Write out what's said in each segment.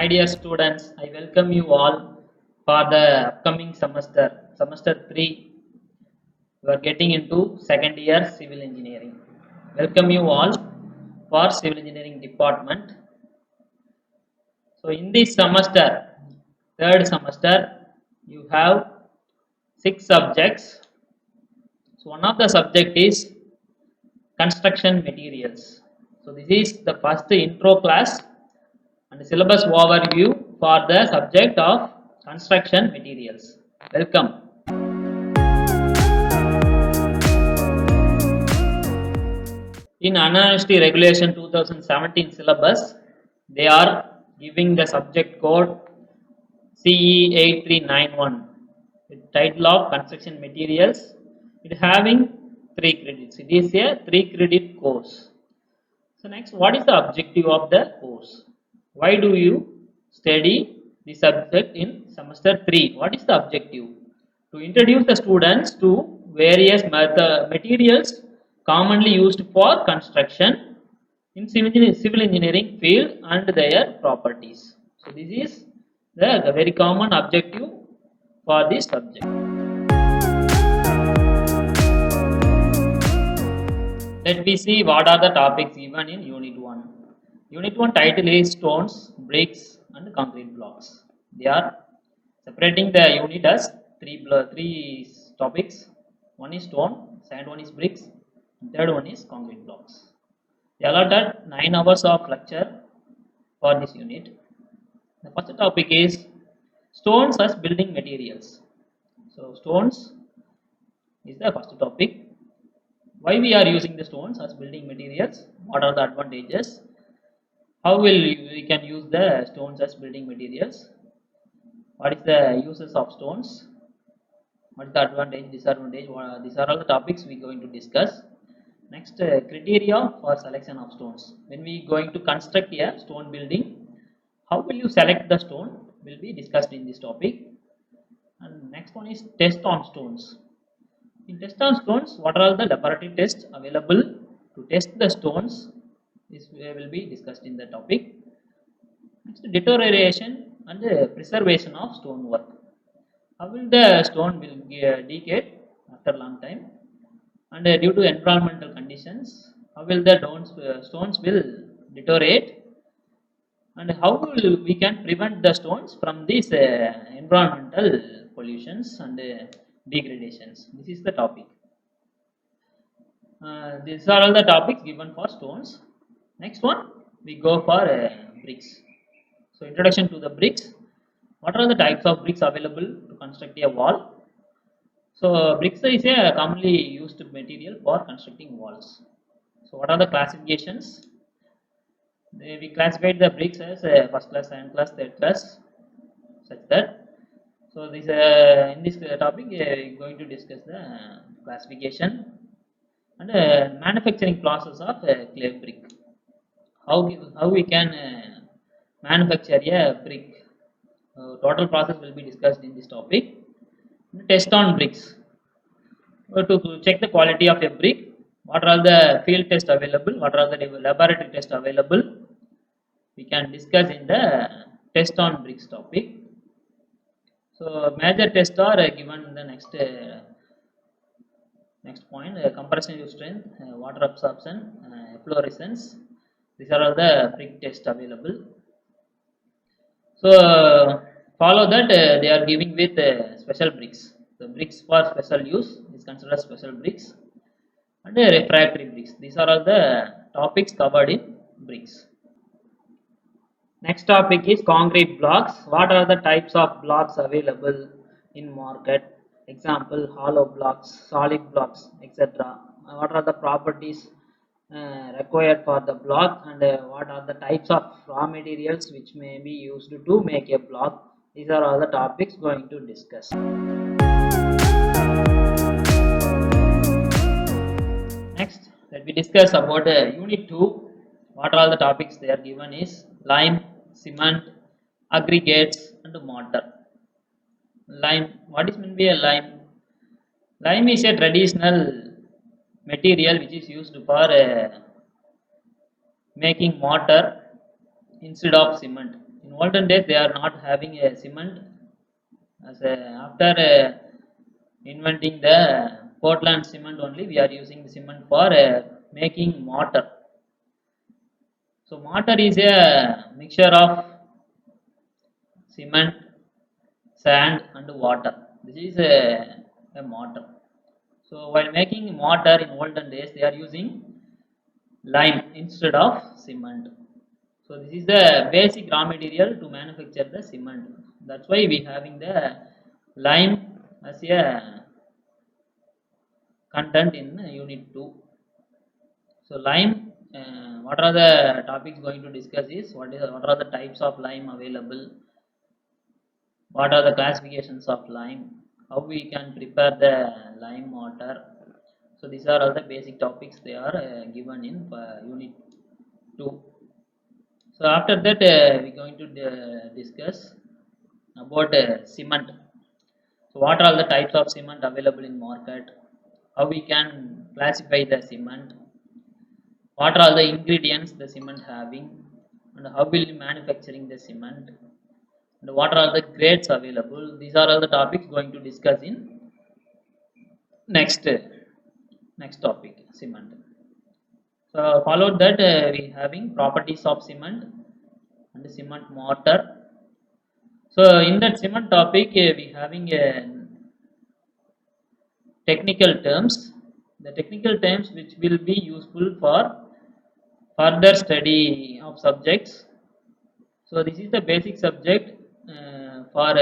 My dear students, I welcome you all for the upcoming semester 3. You are getting into second year civil engineering. Welcome you all for civil engineering department. So in this semester, third semester, you have 6 subjects. So one of the subject is construction materials. So this is the first intro class and syllabus overview for the subject of construction materials. Welcome. In Anna University Regulation 2017 syllabus, they are giving the subject code CE8391 with title of construction materials. It having 3 credits. It is a 3-credit course. So next, what is the objective of the course? Why do you study the subject in semester 3? What is the objective? To introduce the students to various materials commonly used for construction in civil engineering field and their properties. So this is the very common objective for this subject. Let me see what are the topics given in Unit 1. Unit 1 title is Stones, Bricks and Concrete Blocks. They are separating the unit as three topics. One is stone, second one is bricks, third one is concrete blocks. They allotted 9 hours of lecture for this unit. The first topic is stones as building materials. So stones is the first topic. Why we are using the stones as building materials? What are the advantages? How will we can use the stones as building materials? What is the uses of stones? What is the advantage, disadvantage? These are all the topics we are going to discuss. Next, criteria for selection of stones. When we going to construct a stone building, how will you select the stone? Will be discussed in this topic. And next one is test on stones. In test on stones, what are all the laboratory tests available to test the stones? This will be discussed in the topic. Next, deterioration and preservation of stonework. How will the stone will decay after a long time? And due to environmental conditions, how will the stones will deteriorate? And how will we can prevent the stones from these environmental pollutions and degradations? This is the topic. These are all the topics given for stones. Next one, we go for bricks. So introduction to the bricks. What are the types of bricks available to construct a wall? So bricks is a commonly used material for constructing walls. So what are the classifications? We classified the bricks as first class, second class, third class, such that. So this in this topic we are going to discuss the classification and manufacturing process of clay brick. How we can manufacture a brick. Total process will be discussed in this topic. Test on bricks. To check the quality of a brick, what are the field tests available, what are the laboratory tests available, we can discuss in the test on bricks topic. So major tests are given in the next point, compressive strength, water absorption, efflorescence. These are all the brick tests available. So follow that they are giving with special bricks. The bricks for special use is considered special bricks and refractory bricks. These are all the topics covered in bricks. Next topic is concrete blocks. What are the types of blocks available in market? Example, hollow blocks, solid blocks, etc. What are the properties required for the block, and what are the types of raw materials which may be used to make a block? These are all the topics going to discuss. Next, let me discuss about unit 2. What are all the topics they are given is lime, cement, aggregates and mortar. Lime, what is meant by a lime? Lime is a traditional material which is used for making mortar instead of cement. in olden days they are not having a cement. After inventing the Portland cement only, we are using the cement for making mortar. So mortar is a mixture of cement, sand and water. This is a mortar. So while making mortar in olden days, they are using lime instead of cement. So this is the basic raw material to manufacture the cement. That's why we having the lime as a content in unit 2. So lime, what are the topics going to discuss is what are the types of lime available, what are the classifications of lime, how we can prepare the lime mortar. So these are all the basic topics they are given in unit 2. So after that we're going to discuss about cement. So what are all the types of cement available in market, how we can classify the cement, what are all the ingredients the cement having, and how will be manufacturing the cement, and what are all the grades available. These are all the topics going to discuss in next topic, cement. So followed that we having properties of cement and cement mortar. So in that cement topic we having technical terms, the technical terms which will be useful for further study of subjects. So this is the basic subject for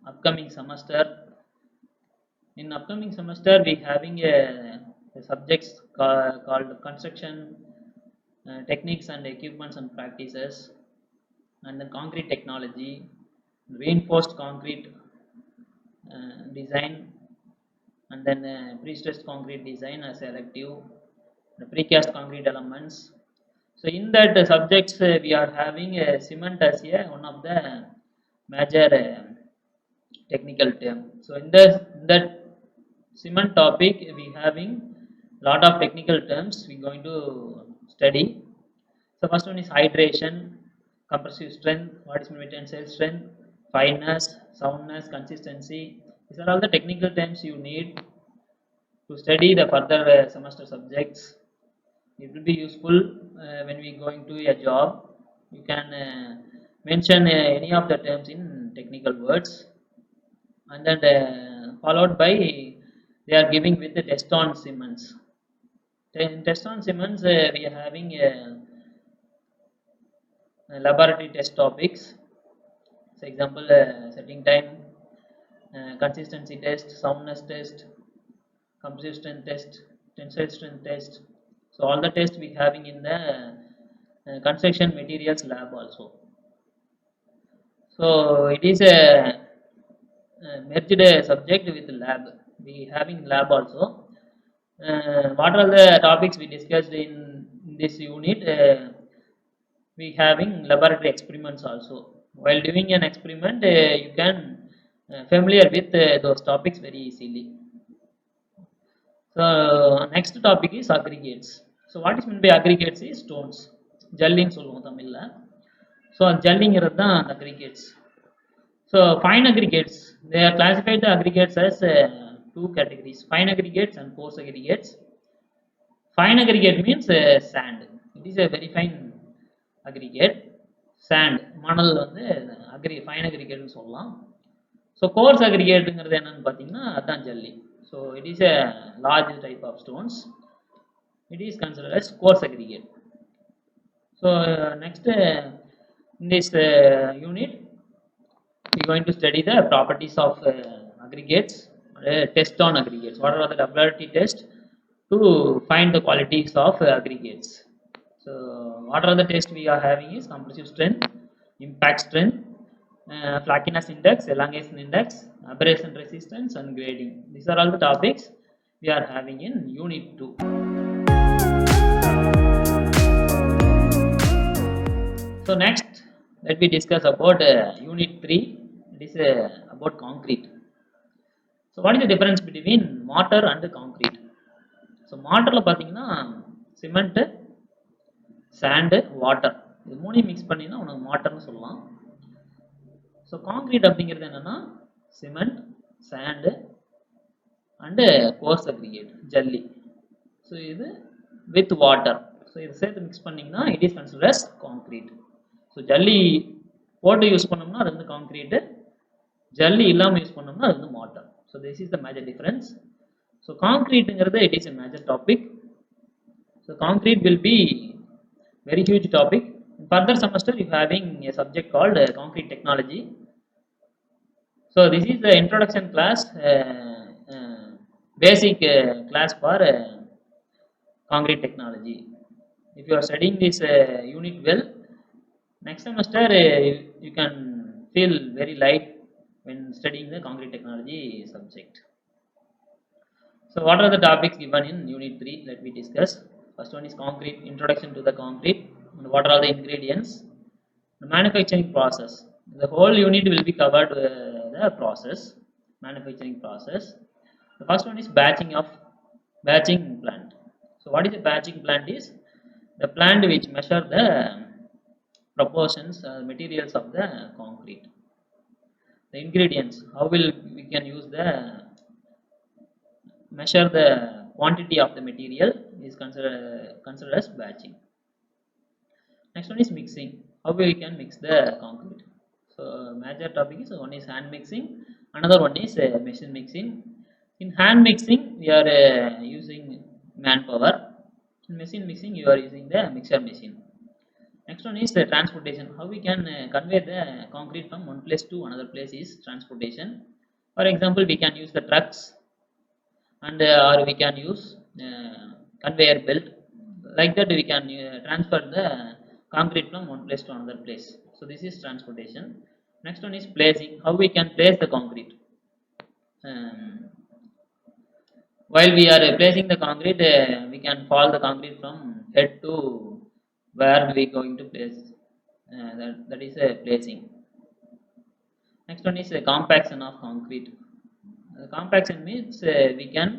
upcoming semester. In upcoming semester we having a subjects called construction techniques and equipments and practices, and then concrete technology, reinforced concrete design, and then pre-stressed concrete design as elective, the precast concrete elements. So in that subjects we are having cement as one of the major technical term. So in that cement topic we having lot of technical terms we going to study. So first one is hydration, compressive strength, what is tensile strength, fineness, soundness, consistency. These are all the technical terms you need to study the further semester subjects. It will be useful when we going to a job. You can mention any of the terms in technical words, and then followed by they are giving with the test on cements. In test on cements we are having laboratory test topics. For example, setting time, consistency test, soundness test, compressive strength test, tensile strength test. So all the tests we having in the construction materials lab also. So it is a merged subject with lab. We having lab also. What are the topics we discussed in this unit? We having laboratory experiments also. While doing an experiment, you can familiar with those topics very easily. So next topic is aggregates. So what is meant by aggregates is stones. Jalling சொல்லுவோம் தமிழ்ல. So ஜல்லிங்கிறது தான் aggregates. So fine aggregates, they are classified the aggregates as two categories, fine aggregates and coarse aggregates. Fine aggregate means sand. It is a very fine aggregate. Sand, மணல் வந்து fine aggregate னு சொல்லலாம். So coarse aggregateங்கிறது என்னன்னு பார்த்தீங்கன்னா அதான் ஜல்லி. So it is a large type of stones. It is considered as coarse aggregate. So next in this unit we are going to study the properties of aggregates, test on aggregates. What are the laboratory tests to find the qualities of aggregates? So what are the tests we are having is compressive strength, impact strength, flakiness index, elongation index, abrasion resistance and grading. These are all the topics we are having in unit 2. So next let me discuss about unit 3. It is about concrete. So what is the difference between mortar and concrete? So mortarல பாத்தீங்கன்னா cement, sand, water இது மூணையும் mix பண்ணினா உனக்கு mortarனு சொல்லலாம். So concrete அப்படிங்கிறது என்னன்னா cement, sand and coarse aggregate ஜல்லி. So இது வித் வாட்டர். ஸோ இது சேர்த்து மிக்ஸ் பண்ணிங்கன்னா it is consider as concrete. So ஜல்லி போட்டு யூஸ் பண்ணோம்னா அது வந்து காங்கிரீட்டு, ஜல்லி இல்லாமல் யூஸ் பண்ணோம்னா அது வந்து water. So this is the major difference. So காங்கிரீட்டுங்கிறது it is a major topic. So concrete will be very huge topic. In further semester you having a subject called concrete technology. So this is the introduction class, basic class for concrete technology. If you are studying this unit well, next semester you can feel very light when studying the concrete technology subject. So what are the topics given in unit 3? Let me discuss. First one is concrete, introduction to the concrete, and what are the ingredients, the manufacturing process. The whole unit will be covered the process, manufacturing process. The first one is batching plant. So what is a batching plant? Is the plant which measure the proportions, materials of the concrete. The ingredients, how will we can use the measure the quantity of the material is considered as batching. Next one is mixing, how we can mix the concrete. So major topic is one is hand mixing, another one is machine mixing. In hand mixing we are using manpower. In machine mixing you are using the mixer machine. Next one is the transportation, how we can convey the concrete from one place to another place is transportation. For example, we can use the trucks and or we can use conveyor belt. Like that we can transfer the concrete from one place to another place. So this is transportation. Next one is placing, how we can place the concrete. While we are placing the concrete, we can follow the concrete from head to where we going to place. That is placing. Next one is compaction of concrete. Compaction means we can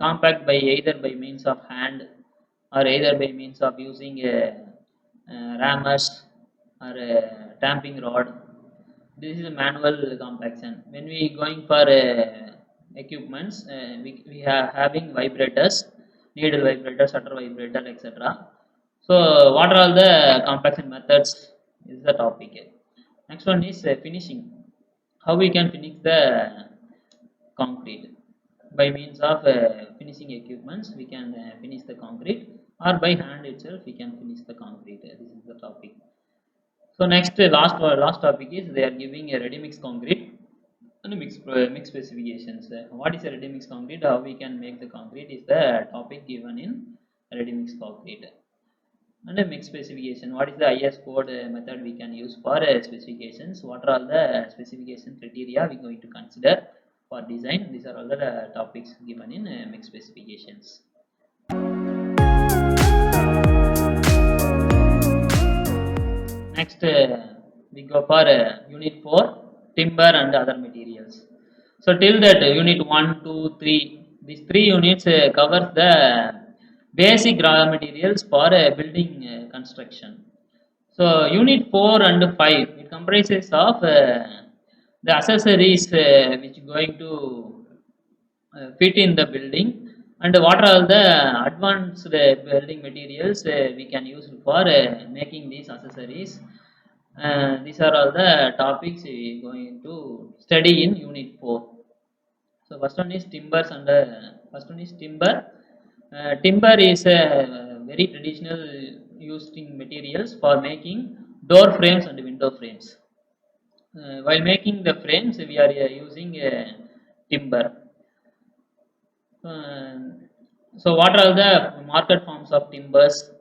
compact by either by means of hand or either by means of using rammers or tamping rod. This is a manual compaction. When we going for equipments, we are having vibrators, needle vibrator, shutter vibrator, etc. So what are all the compaction methods is the topic. Next one is finishing, how we can finish the concrete. By means of finishing equipments we can finish the concrete, or by hand itself we can finish the concrete. This is the topic. So next last topic is they are giving a ready mix concrete and mix specifications. What is a ready mix concrete, how we can make the concrete is the topic given in ready mix concrete. And a mix specification, what is the IS code method we can use for specifications, what are all the specification criteria we are going to consider for design. These are all the topics given in mix specifications. Next we go for unit 4, timber and other materials. So till that unit 1, 2, 3, these 3 units covers the basic raw materials for building construction. So unit 4 and 5 it comprises of the accessories which going to fit in the building, and what are all the advanced building materials we can use for making these accessories. These are all the topics we are going to study in unit 4. So first one is timbers and timber. Timber is very traditional used in materials for making door frames and window frames. While making the frames we are using timber. So what are the market forms of timbers?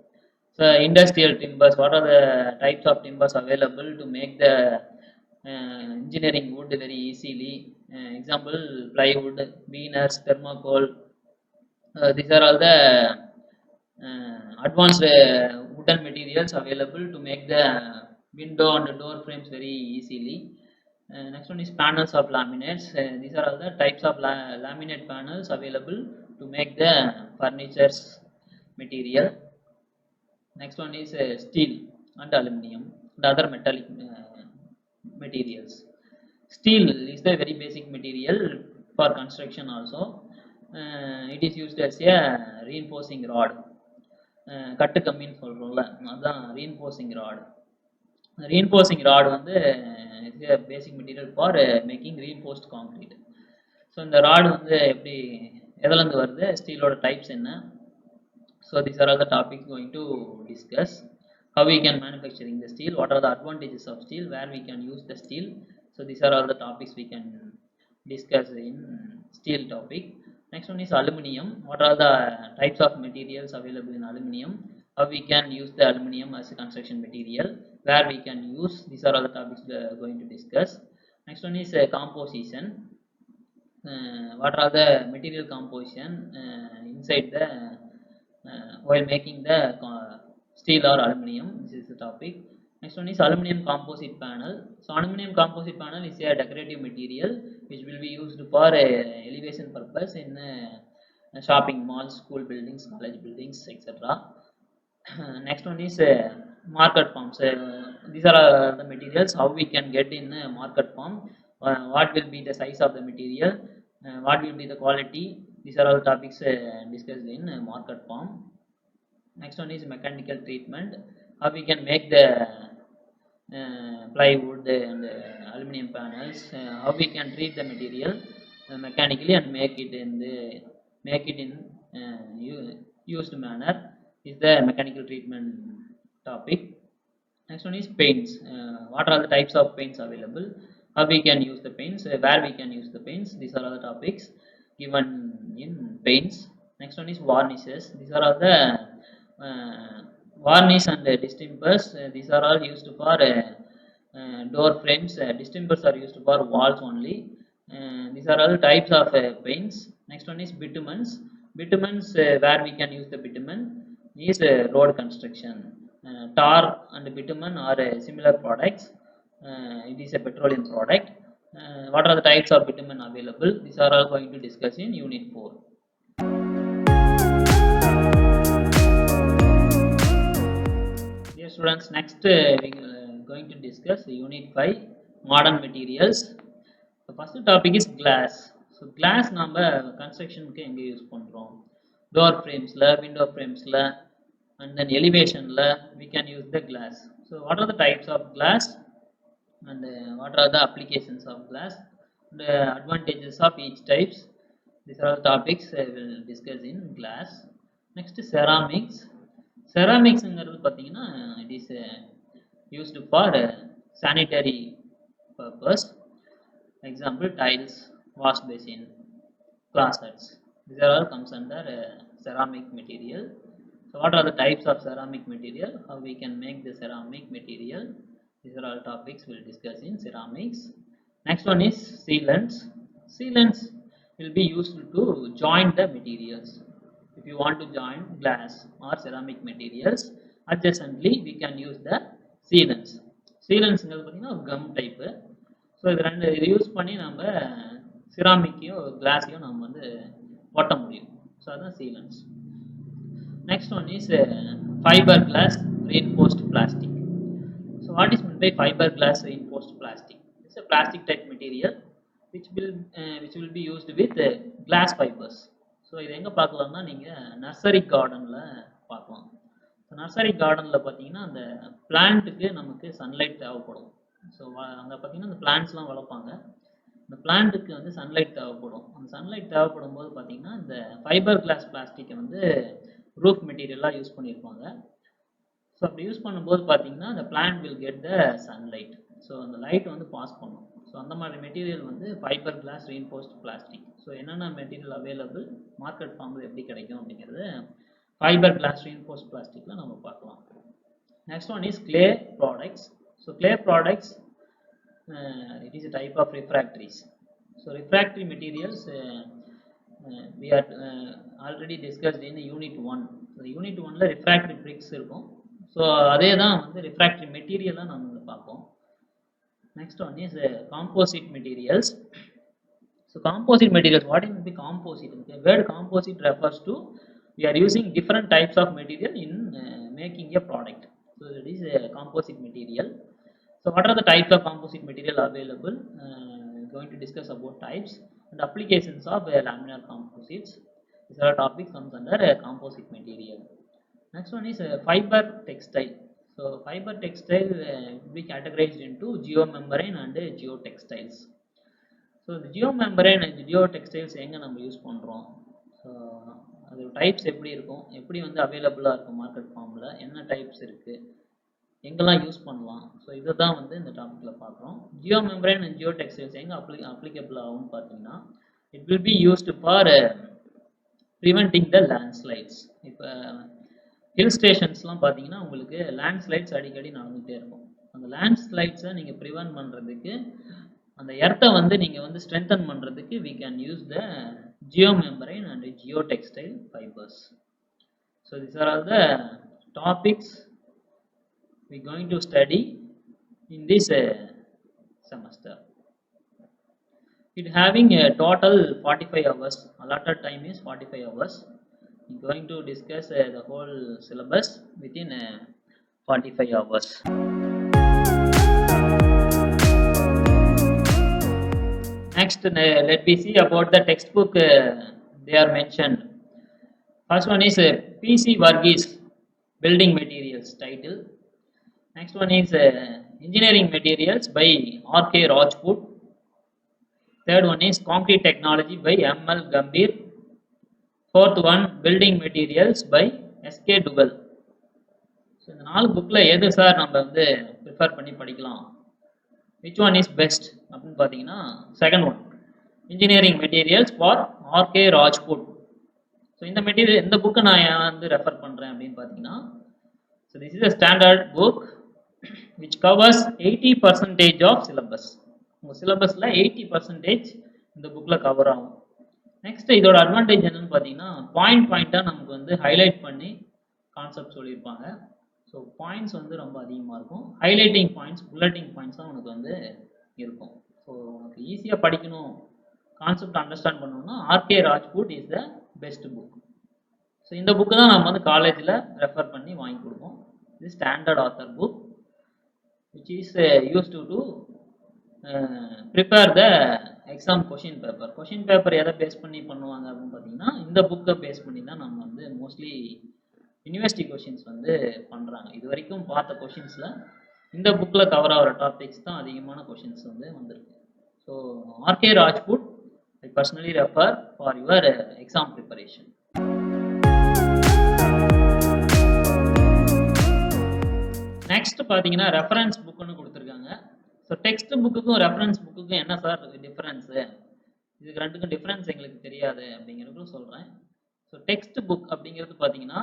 So industrial timbers, what are the types of timbers available to make the engineering wood very easily. Example, plywood, veneers, thermocol. These are all the advanced wooden materials available to make the window and door frames very easily. Next one is panels of laminates. These are all the types of laminate panels available to make the furniture's material. Next one is steel and aluminium and other metallic materials. Steel is the very basic material for construction also. It is used as a reinforcing rod. கட்டு கம்மின்னு சொல்கிறோம்ல, அதுதான் reinforcing rod. Reinforcing rod வந்து is a basic material for making reinforced concrete. So இந்த rod வந்து எப்படி எதுலேருந்து வருது, ஸ்டீலோட types என்ன. So these are all the topics going to discuss. How we can manufacturing the steel, what are the advantages of steel, where we can use the steel. So these are all the topics we can discuss in steel topic. Next one is aluminium. What are the types of materials available in aluminium, how we can use the aluminium as a construction material, where we can use. These are all the topics we are going to discuss. Next one is composition. What are the material composition inside the while making the steel or aluminium. This is the topic. Next one is aluminum composite panel. So aluminum composite panel is a decorative material which will be used for elevation purpose in shopping malls, school buildings, college buildings, etc. Next one is market forms. These are the materials how we can get in market form. What will be the size of the material, what will be the quality. These are all topics discussed in market form. Next one is mechanical treatment. How we can make the plywood and aluminum panels. How we can treat the material mechanically and make it in used manner is the mechanical treatment topic. Next one is paints. What are the types of paints available? How we can use the paints? Where we can use the paints? These are all the topics given in paints. Next one is varnishes. These are all the varnish and distempers. These are all used for door frames. Distempers are used for walls only. These are all types of paints. Next one is bitumens. Bitumens, where we can use the bitumen is road construction. Tar and bitumen are similar products. It is a petroleum product. What are the types of bitumen available? These are all going to discuss in unit 4. Dear students, next we are going to discuss unit 5, modern materials. The first topic is glass. So glass நம்ம constructionக்கு எங்க use பண்றோம், door framesல, window framesல, and then elevationல we can use the glass. So what are the types of glass and what are the applications of glass, the advantages of each types. These are the topics I will discuss in glass. Next ceramics. Ceramics ங்கிறது பாத்தீங்கன்னா it is used for sanitary purpose. Example, tiles, wash basin, closets. These are all comes under ceramic material. So what are the types of ceramic material, how we can make the ceramic material. These are all topics we'll discuss in ceramics. Next one is sealants. Sealants will be used to join the materials. If you want to join glass or ceramic materials adjacently, we can use the sealants. Sealants பார்த்தீங்கன்னா gum type. So இது ரெண்டு இது use பண்ணி நம்ம சிராமிக்கையும் கிளாஸையும் நம்ம வந்து ஒட்ட முடியும். ஸோ அதுதான் sealants. Next one is fibre class reinforced plastic. So what is meant by fiber glass reinforced plastic? It's a plastic type material which will be used with glass fibers. So இது எங்கே பார்க்கலாம்னா நீங்கள் nursery கார்டனில் பார்க்கலாம். So nursery கார்டனில் பார்த்தீங்கன்னா அந்த பிளான்ட்டுக்கு நமக்கு sunlight தேவைப்படும். ஸோ அங்கே பார்த்தீங்கன்னா அந்த பிளான்ட்ஸ்லாம் வளர்ப்பாங்க. இந்த பிளான்ட்டுக்கு வந்து சன்லைட் தேவைப்படும். அந்த சன்லைட் தேவைப்படும் போது பார்த்தீங்கன்னா இந்த ஃபைபர் கிளாஸ் பிளாஸ்டிக்கை வந்து ரூஃப் மெட்டீரியலாக யூஸ் பண்ணியிருப்பாங்க. ஸோ அப்படி யூஸ் பண்ணும்போது பார்த்தீங்கன்னா அந்த plant will get the sunlight. So அந்த லைட் வந்து பாஸ் பண்ணும். ஸோ அந்த மாதிரி மெட்டீரியல் வந்து fibre class reinforced plastic. So என்னென்ன மெட்டீரியல் அவைலபிள், மார்க்கெட் ஃபார்மில் எப்படி கிடைக்கும் அப்படிங்கிறது ஃபைபர் கிளாஸ் reinforced பிளாஸ்டிக்கில் நம்ம பார்க்கலாம். Next one is clay products. So clay products, it is a type of refractories. So refractory materials we are already discussed in unit 1. So unit 1ல refractory bricks இருக்கும். So அதே தான் வந்து refractory மெட்டீரியலாக நம்ம வந்து பார்ப்போம். Next one is composite materials. So composite materials, what is the composite? The word composite refers to we are using different types of material in making a product. So it is a composite material. So what are the types of composite material available? Going to discuss about types and applications of laminar composites. These are topics comes under composite material. Next one is fiber textile. So fiber textile will be categorized into geomembrane and geotextiles. So இந்த geomembrane and geotextiles எங்கே நம்ம use பண்ணுறோம், so அது types எப்படி இருக்கும், எப்படி வந்து அவைலபிளாக இருக்கும் மார்க்கெட் ஃபார்மில், என்ன டைப்ஸ் இருக்குது, எங்கெல்லாம் யூஸ் பண்ணலாம், ஸோ இதை தான் வந்து இந்த டாப்பிக்கில் பார்க்குறோம். Jio membrane and geotextiles எங்கே அப்ளிகபிள் ஆகும்னு பார்த்தீங்கன்னா, it will be used for preventing the landslides. இப்போ ஹில் ஸ்டேஷன்ஸ்லாம் பார்த்தீங்கன்னா உங்களுக்கு லேண்ட்ஸ்லைட்ஸ் அடிக்கடி நடந்துகிட்டே இருக்கும். அந்த லேண்ட்ஸ்லைட்ஸை நீங்கள் ப்ரிவென்ட் பண்ணுறதுக்கு, அந்த எர்த்தை வந்து நீங்கள் வந்து ஸ்ட்ரென்தன் பண்ணுறதுக்கு we can use the geomembrane and geotextile fibers. So these are all the topics we are going to study in this semester. It having a total 45 hours, allotted time is 45 hours. We are going to discuss the whole syllabus within 45 hours. Next, let me see about the textbook they are mentioned. First one is P.C. Varghese, Building Materials title. Next one is Engineering Materials by R.K. Rajput. Third one is Concrete Technology by M.L. Gambhir. Fourth one, Building Materials by S.K. Dugal. So இந்த 4 புக்கில் எது sir நம்ம வந்து prefer பண்ணி படிக்கலாம், which one is best அப்படின்னு பார்த்தீங்கன்னா second one, engineering materials for RK Rajput. So இந்த புக்கை நான் வந்து ரெஃபர் பண்ணுறேன் அப்படின்னு பார்த்தீங்கன்னா, so this is a standard book which covers 80% of syllabus. உங்கள் சிலபஸில் 80% இந்த புக்கில் கவர் ஆகும். நெக்ஸ்ட் இதோட அட்வான்டேஜ் என்னன்னு பார்த்தீங்கன்னா, பாயிண்டாக நமக்கு வந்து ஹைலைட் பண்ணி கான்செப்ட் சொல்லியிருப்பாங்க. ஸோ பாயிண்ட்ஸ் வந்து ரொம்ப அதிகமாக இருக்கும். ஹைலைட்டிங் பாயிண்ட்ஸ், புல்லட்டிங் பாயிண்ட்ஸ் தான் உனக்கு வந்து இருக்கும். ஸோ உனக்கு ஈஸியாக படிக்கணும், கான்செப்ட் அண்டர்ஸ்டாண்ட் பண்ணணும்னா RK Rajput is the best book. So இந்த புக்கு தான் நம்ம வந்து காலேஜில் ரெஃபர் பண்ணி வாங்கி கொடுப்போம். இது standard author book which is use to prepare the exam question paper. Question paper எதை பேஸ் பண்ணி பண்ணுவாங்க அப்படின்னு பார்த்தீங்கன்னா, இந்த புக்கை பேஸ் பண்ணி தான் நம்ம வந்து மோஸ்ட்லி யூனிவர்சிட்டி கொஷின்ஸ் வந்து பண்ணுறாங்க. இது வரைக்கும் பார்த்த கொஷின்ஸில் இந்த புக்கில் கவர் ஆகிற டாபிக்ஸ் தான் அதிகமான கொஷின்ஸ் வந்து வந்திருக்கு. So RK Rajput I personally refer for your exam preparation. Next பார்த்தீங்கன்னா ரெஃபரன்ஸ் புக்குன்னு கொடுத்துருக்காங்க. ஸோ டெக்ஸ்ட் புக்குக்கும் ரெஃபரன்ஸ் புக்குக்கும் என்ன சார் டிஃப்ரென்ஸு, இதுக்கு ரெண்டுக்கும் டிஃப்ரென்ஸ் எங்களுக்கு தெரியாது அப்படிங்கிறதுக்கும் சொல்கிறேன். ஸோ டெக்ஸ்ட் புக் அப்படிங்கிறது பார்த்தீங்கன்னா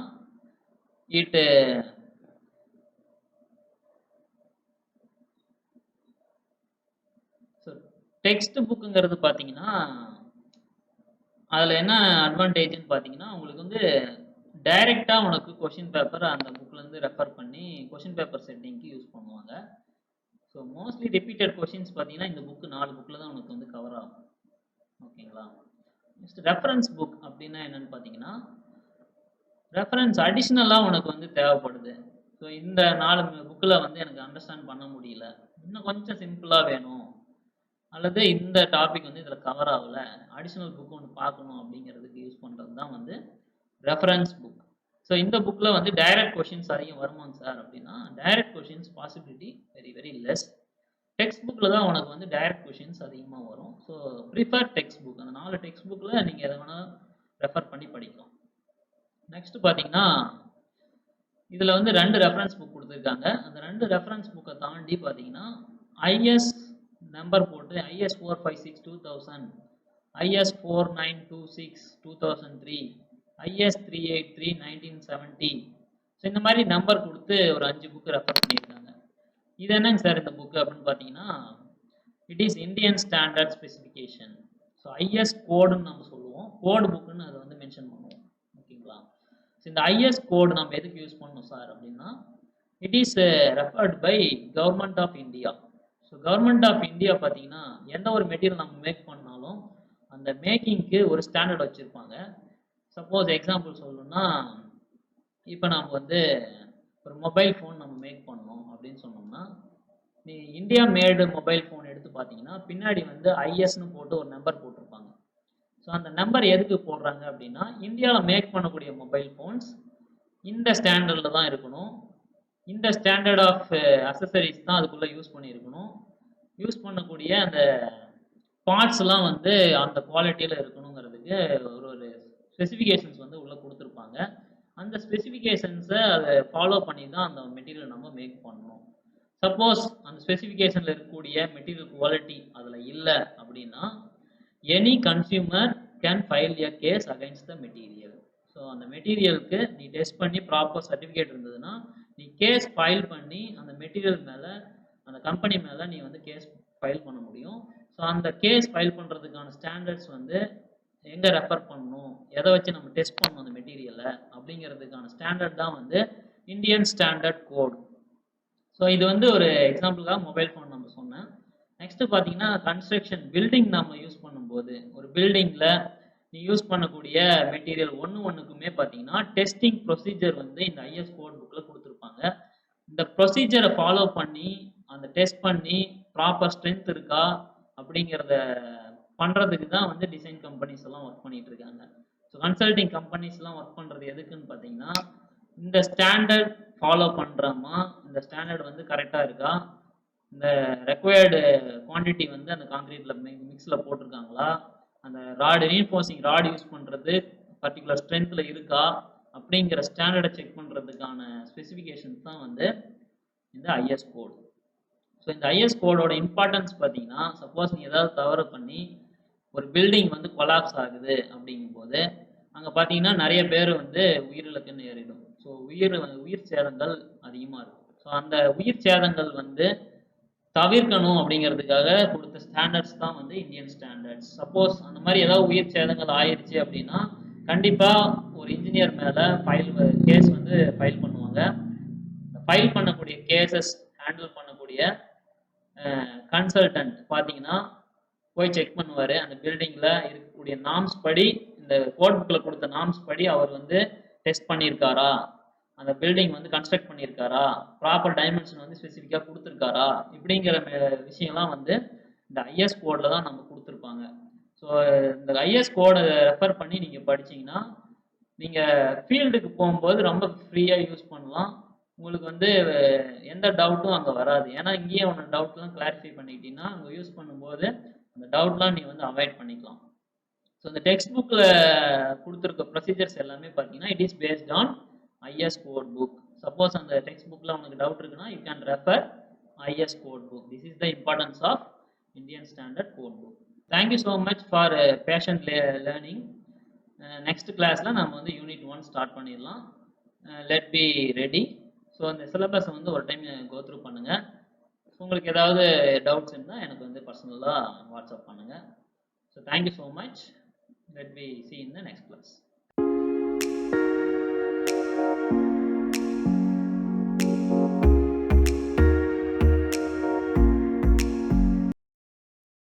டெக்ஸ்ட் புக்குங்கிறது பார்த்தீங்கன்னா அதில் என்ன அட்வான்டேஜ்னு பார்த்தீங்கன்னா, உங்களுக்கு வந்து டைரெக்டாக உனக்கு கொஷின் பேப்பர் அந்த புக்லேருந்து ரெஃபர் பண்ணி கொஷின் பேப்பர் செட்டிங்க்கு யூஸ் பண்ணுவாங்க. ஸோ மோஸ்ட்லி ரிப்பீட்டட் கொஷின்ஸ் பார்த்தீங்கன்னா இந்த புக்கு 4 புக்கில் தான் உனக்கு வந்து கவர் ஆகும். ஓகேங்களா. நெக்ஸ்ட் ரெஃபரன்ஸ் புக் அப்படின்னா என்னென்னு பார்த்தீங்கன்னா, ரெஃபரன்ஸ் அடிஷ்னலாக உனக்கு வந்து தேவைப்படுது. ஸோ இந்த 4 புக்கில் வந்து எனக்கு அண்டர்ஸ்டாண்ட் பண்ண முடியல, இன்னும் கொஞ்சம் சிம்பிளாக வேணும், அல்லது இந்த டாபிக் வந்து இதில் கவர் ஆகலை, அடிஷ்னல் புக் ஒன்று பார்க்கணும் அப்படிங்கிறதுக்கு யூஸ் பண்ணுறது தான் வந்து ரெஃபரன்ஸ் புக். ஸோ இந்த புக்கில் வந்து டைரக்ட் கொஷின்ஸ் அதிகம் வருமாங்க சார் அப்படின்னா, direct questions possibility very very less. Text புக்கில் தான் உனக்கு வந்து டைரக்ட் கொஷின்ஸ் அதிகமாக வரும். So prefer text book. அந்த 4 டெக்ஸ்ட் புக்கில் நீங்கள் எதை வேணால் ரெஃபர் பண்ணி படிக்கலாம். நெக்ஸ்ட் பார்த்தீங்கன்னா இதில் வந்து 2 ரெஃபரன்ஸ் புக் கொடுத்துருக்காங்க. அந்த 2 ரெஃபரன்ஸ் புக்கை தாண்டி பார்த்தீங்கன்னா ஐஎஸ் நம்பர் போட்டு ஐஎஸ் 456 2000, ஐஎஸ் 4926 2003, ஐஎஸ் 383 1970. ஸோ இந்த மாதிரி நம்பர் கொடுத்து ஒரு 5 புக்கு ரெஃபர் பண்ணியிருக்காங்க. இது என்னங்க சார் இந்த புக்கு அப்படின்னு பார்த்தீங்கன்னா, it is Indian standard specification. So IS கோடுன்னு நம்ம சொல்லுவோம், கோடு புக்குன்னு அதை வந்து மென்ஷன் பண்ணுவோம். ஓகேங்களா. ஸோ இந்த ஐஎஸ் கோடு நம்ம எதுக்கு யூஸ் பண்ணணும் சார் அப்படின்னா, it is referred by government of India. So government of India பார்த்தீங்கன்னா எந்த ஒரு மெட்டீரியல் நம்ம மேக் பண்ணாலும் அந்த மேக்கிங்க்கு ஒரு ஸ்டாண்டர்ட் வச்சுருப்பாங்க. சப்போஸ் எக்ஸாம்பிள் சொல்லணும்னா, இப்போ நம்ம வந்து ஒரு மொபைல் ஃபோன் நம்ம மேக் பண்ணோம் அப்படின்னு சொன்னோம்னா, நீ இந்தியா மேடு மொபைல் ஃபோன் எடுத்து பார்த்தீங்கன்னா பின்னாடி வந்து ஐஎஸ்ன்னு போட்டு ஒரு நம்பர் போட்டிருப்பாங்க. ஸோ அந்த நம்பர் எதுக்கு போடுறாங்க அப்படின்னா இந்தியாவில் மேக் பண்ணக்கூடிய மொபைல் ஃபோன்ஸ் இந்த ஸ்டாண்டர்டில் தான் இருக்கணும், இந்த ஸ்டாண்டர்ட் ஆஃப் அசசரிஸ் தான் அதுக்குள்ளே யூஸ் பண்ணியிருக்கணும், யூஸ் பண்ணக்கூடிய அந்த பார்ட்ஸ்லாம் வந்து அந்த குவாலிட்டியில் இருக்கணுங்கிறதுக்கு ஒரு ஸ்பெசிஃபிகேஷன்ஸ் வந்து உள்ளே கொடுத்துருப்பாங்க. அந்த ஸ்பெசிஃபிகேஷன்ஸை அதை ஃபாலோ பண்ணி தான் அந்த மெட்டீரியல் நம்ம மேக் பண்ணணும். சப்போஸ் அந்த ஸ்பெசிஃபிகேஷனில் இருக்கக்கூடிய மெட்டீரியல் குவாலிட்டி அதில் இல்லை அப்படின்னா any consumer can file a case against the material. So அந்த மெட்டீரியலுக்கு நீ டெஸ்ட் பண்ணி ப்ராப்பர் சர்டிஃபிகேட் இருந்ததுன்னா நீ கேஸ் ஃபைல் பண்ணி அந்த மெட்டீரியல் மேலே அந்த கம்பெனி மேலே நீ வந்து கேஸ் ஃபைல் பண்ண முடியும். ஸோ அந்த கேஸ் ஃபைல் பண்ணுறதுக்கான ஸ்டாண்டர்ட்ஸ் வந்து எங்கே ரெஃபர் பண்ணணும், எதை வச்சு நம்ம டெஸ்ட் பண்ணணும் அந்த மெட்டீரியலை அப்படிங்கிறதுக்கான ஸ்டாண்டர்ட் தான் வந்து இந்தியன் ஸ்டாண்டர்ட் கோட். ஸோ இது வந்து ஒரு எக்ஸாம்பிளுக்காக மொபைல் ஃபோன் நம்ம சொன்னேன். நெக்ஸ்ட் பார்த்தீங்கன்னா கன்ஸ்ட்ரக்ஷன் பில்டிங் நம்ம யூஸ் பண்ணும்போது ஒரு பில்டிங்கில் நீ யூஸ் பண்ணக்கூடிய மெட்டீரியல் ஒன்றுக்குமே பார்த்தீங்கன்னா டெஸ்டிங் ப்ரொசீஜர் வந்து இந்த ஐஎஸ் கோட் புக்கில் கொடுத்துருப்பாங்க. இந்த ப்ரொசீஜரை ஃபாலோ பண்ணி அந்த டெஸ்ட் பண்ணி ப்ராப்பர் ஸ்ட்ரென்த் இருக்கா அப்படிங்கிறத பண்ணுறதுக்கு தான் வந்து டிசைன் கம்பெனிஸ் எல்லாம் ஒர்க் பண்ணிட்டு இருக்காங்க. ஸோ கன்சல்டிங் கம்பெனிஸ்லாம் ஒர்க் பண்ணுறது எதுக்குன்னு பார்த்தீங்கன்னா இந்த ஸ்டாண்டர்ட் ஃபாலோ பண்ணுறோமா, இந்த ஸ்டாண்டர்ட் வந்து கரெக்டாக இருக்கா, இந்த ரெக்வயர்டு குவான்டிட்டி வந்து அந்த கான்கிரீட்டில் மிக்ஸில் போட்டிருக்காங்களா, அந்த ராடு ரீன்ஃபோர்சிங் ராடு யூஸ் பண்ணுறது பர்டிகுலர் ஸ்ட்ரென்த்தில் இருக்கா அப்படிங்கிற ஸ்டாண்டர்டை செக் பண்ணுறதுக்கான ஸ்பெசிஃபிகேஷன்ஸ் தான் வந்து இந்த ஐஎஸ் கோட். ஸோ இந்த ஐஎஸ் கோடோட இம்பார்ட்டன்ஸ் பார்த்தீங்கன்னா சப்போஸ் நீ ஏதாவது தவறு பண்ணி ஒரு பில்டிங் வந்து கொலாப்ஸ் ஆகுது அப்படிங்கும்போது அங்கே பார்த்தீங்கன்னா நிறைய பேர் வந்து உயிரிழக்க நேரிடும். ஸோ உயிர் சேதங்கள் அதிகமாக இருக்கும். ஸோ அந்த உயிர் சேதங்கள் வந்து தவிர்க்கணும் அப்படிங்கிறதுக்காக கொடுத்த ஸ்டாண்டர்ட்ஸ் தான் வந்து இந்தியன் ஸ்டாண்டர்ட்ஸ். சப்போஸ் அந்த மாதிரி ஏதாவது உயிர் சேதங்கள் ஆயிடுச்சு அப்படின்னா கண்டிப்பாக ஒரு இன்ஜினியர் மேலே கேஸ் வந்து ஃபைல் பண்ணுவாங்க. ஃபைல் பண்ணக்கூடிய கேசஸ் ஹேண்டில் பண்ணக்கூடிய கன்சல்டன்ட் பார்த்தீங்கன்னா போய் செக் பண்ணுவார். அந்த பில்டிங்கில் இருக்கக்கூடிய நார்ம்ஸ் படி இந்த கோட் புக்கில் கொடுத்த நார்ம்ஸ் படி அவர் வந்து டெஸ்ட் பண்ணியிருக்காரா, அந்த பில்டிங் வந்து கன்ஸ்ட்ரக்ட் பண்ணியிருக்காரா, ப்ராப்பர் டைமென்ஷன் வந்து ஸ்பெசிஃபிக்காக கொடுத்துருக்காரா, இப்படிங்கிற விஷயம்லாம் வந்து இந்த ஐஎஸ் கோடில் தான் நம்ம கொடுத்துருப்பாங்க. ஸோ இந்த ஐஎஸ் கோடை ரெஃபர் பண்ணி நீங்கள் படிச்சிங்கன்னா நீங்கள் ஃபீல்டுக்கு போகும்போது ரொம்ப ஃப்ரீயாக யூஸ் பண்ணலாம். உங்களுக்கு வந்து எந்த டவுட்டும் அங்கே வராது. ஏன்னா இங்கேயே ஒன்று டவுட்லாம் கிளாரிஃபை பண்ணிக்கிட்டீங்கன்னா அங்கே யூஸ் பண்ணும்போது அந்த டவுட்லாம் நீங்கள் வந்து அவாய்ட் பண்ணிக்கலாம். ஸோ இந்த டெக்ஸ்ட் புக்கில் கொடுத்துருக்க ப்ரொசீஜர்ஸ் எல்லாமே பார்த்தீங்கன்னா it is based on IS code book. Suppose அந்த டெக்ஸ்ட் புக்கில் உங்களுக்கு டவுட் இருக்குன்னா you can refer IS code book. This is the importance of Indian standard code book. Thank you so much for patient learning. Next கிளாஸில் நம்ம வந்து unit 1 start பண்ணிடலாம். Let be ready. So அந்த சிலபஸை வந்து ஒரு டைம் கோத்ரூ பண்ணுங்கள். உங்களுக்கு ஏதாவது டவுட்ஸ் இருந்தால் எனக்கு வந்து பர்சனலாக வாட்ஸ்அப் பண்ணுங்கள். So thank you so much. Let be see in the next class.